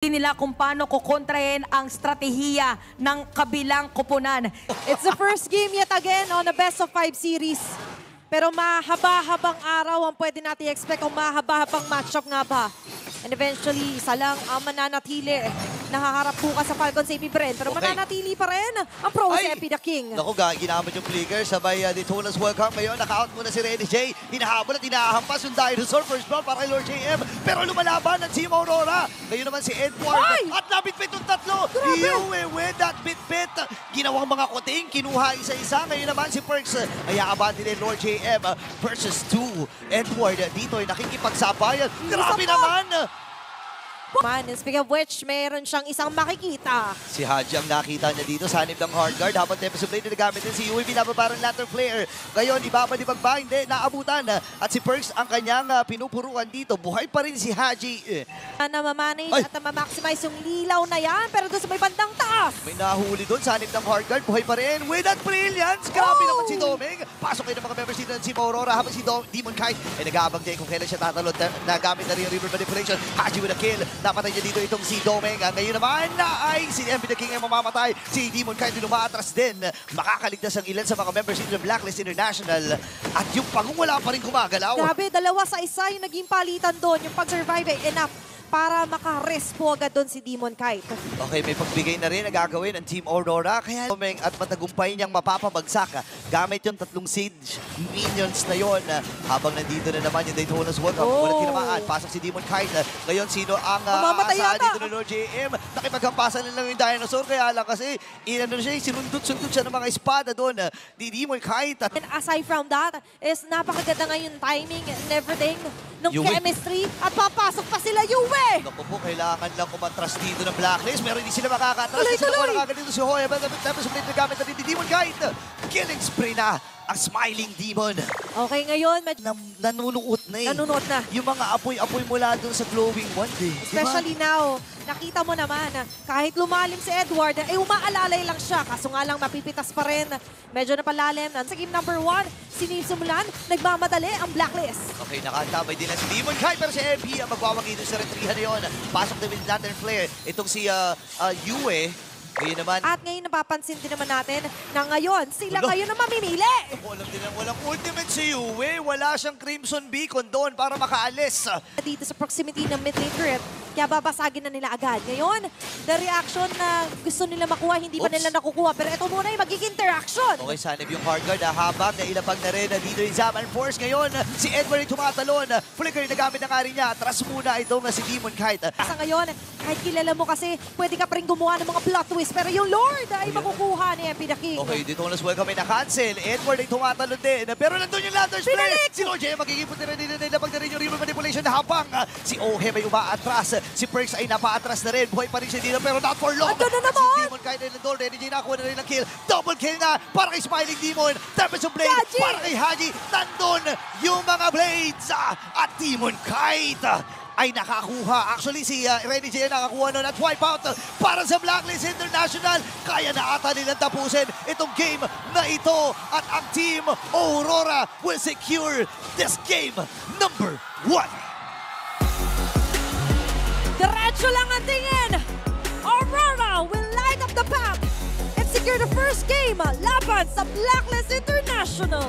nila kung paano kukontrahin ang strategiya ng kabilang koponan. It's the first game yet again on a best of 5 series. Pero mahaba-habang araw ang pwede natin expect o mahaba-habang matchup nga ba. And eventually, isa lang ang mananatili. Nakaharap bukas sa Falcons AP Bren. Pero mananatili pa rin ang pro si MP The King. Naku, ginamit yung flicker. Sabay Daytona's welcome. Ngayon, naka-out muna si Renny J. Hinahabol at hinahampas yung Dinosaur. First blood para kay Lord JM. Pero lumalaban ang Team Aurora. Ngayon naman si Edward. Ay! At nabitbit yung tatlo. Iuwi with that bit-bit. Ginawang mga kuting. Kinuha isa-isa. Ngayon naman si Perks. Ay aabante ni Lord JM versus 2. Edward dito ay nakikipagsabayan. Grabe naman! Man, and speaking of which, meron siyang isang makikita. Si Haji ang nakita niya dito sa hanip ng hard guard. Habang Tempest of Blade na nagamit din si Yui, binababa ng Lantern Flare. Ngayon, ibabalik ba? Hindi, naabutan. At si Perks ang kanyang pinupuruan dito. Buhay pa rin si Haji. Na mamanage at ma-maximize yung lilaw na yan. Pero doon sa may bandang taas. May nahuli doon sa hanip ng hard guard. Buhay pa rin. With that brilliance. Grabe naman si Doming. Pasok kayo ng mga members dito ng Team Aurora. Habang si Demon Kite ay nag-aabang din kung kailan siya tatalon. Nagamit na rin yung River Manipulation. Haji with a kill. Napatay niya dito itong si Doming. Ngayon naman ay si MP The King ang mamamatay. Si Demon Kite lumaatras din. Makakaligtas ang ilan sa mga members dito ng Blacklist International. At yung pangungula pa rin gumagalaw. Grabe, 2 sa 1 yung naging palitan doon. Yung pag-survive ay enough para maka-respo agad doon si Demon Kite. Okay, may pagbigay na rin na gagawin ng Team Aurora. Kaya Doming at matagumpay niyang mapapabagsak gamit yung 3 siege minions na yon. Habang nandito na naman yung Daytona's welcome. Walang tinamaan. Pasok si Demon Kite. Ngayon, sino ang aasahan dito ng Lord JM? Nakipaghampasan na lang yung Dinosaur. Kaya lang kasi, sinundot-sundot siya ng mga espada doon ni Demon Kite. And aside from that, is napakaganda ngayon timing and everything ng chemistry. At papasok pa sila, Yue! Naku po, kailangan lang umatras dito ng Blacklist. Pero hindi sila makakatras. Kasi nakuha na kagad dito si Hoya. Tapos ulit na gamit na din ni Demon Kite. Killing spree na ang Smiling Demon. Okay, ngayon, Nanunuot na eh. nanunuot na. Yung mga apoy-apoy mula doon sa glowing wand eh. Especially now, nakita mo naman, kahit lumalim si Edward, ay umaalalay lang siya. Kaso nga lang, mapipitas pa rin. Medyo napalalim. Sa game number 1, sinisimulan, nagmamadali ang Blacklist. Okay, nakatabay din na si Demon Kite. Pero si MP ang magwawagi doon sa retrihan na yun. Pasok na with Lantern Flare. Itong si Yue. Ngayon naman. At ngayon napapansin din naman natin na ngayon, sila ngayon na mamimili. Alam din ang walang ultimate si Yue. Wala siyang Crimson Beacon doon para makaalis. Dito sa proximity ng mid-lane turret, kaya babasagin na nila agad. Ngayon, the reaction na gusto nila makuha, hindi pa nila nakukuha. Pero ito muna yung magiging interaction. Okay, sanib yung hard guard. Habang nailapag na rin dito yung Zaman Force. Ngayon, si Edward yung tumatalon. Flicker na gamit na nga rin niya. Atras muna itong si Demon Kite. Sa ngayon, kahit kilala mo kasi, pwede ka pa rin gumawa ng mga plot twist. Pero yung Lord ay makukuha ni MP The King. Okay, dito na welcome ay na-cancel. Edward ay tumatalon din. Pero nandun yung Lantern Flare. Si Lord J magiging puti rin din. Nilapag na rin yung River Manipulation na habang si Ohem ay umaatras. Si Perks ay napaatras na rin. Buhay pa rin siya dito pero not for long. Ando na naman! Si Demon Kite ay nandun. Renny J nakuha na rin ang kill. Double kill na para kay Smiling Demon. Tempest of Blade Haji! para kay Haji. Nandun yung mga blades. At Demon Kite ay nakakuha. Actually, si Renny J nakakuha nun at wipeout para sa Blacklist International. Kaya na ata nilang tapusin itong game na ito. At ang Team Aurora will secure this game number 1. Diretso lang ang tingin. Aurora will light up the path and secure the first game laban sa Blacklist International.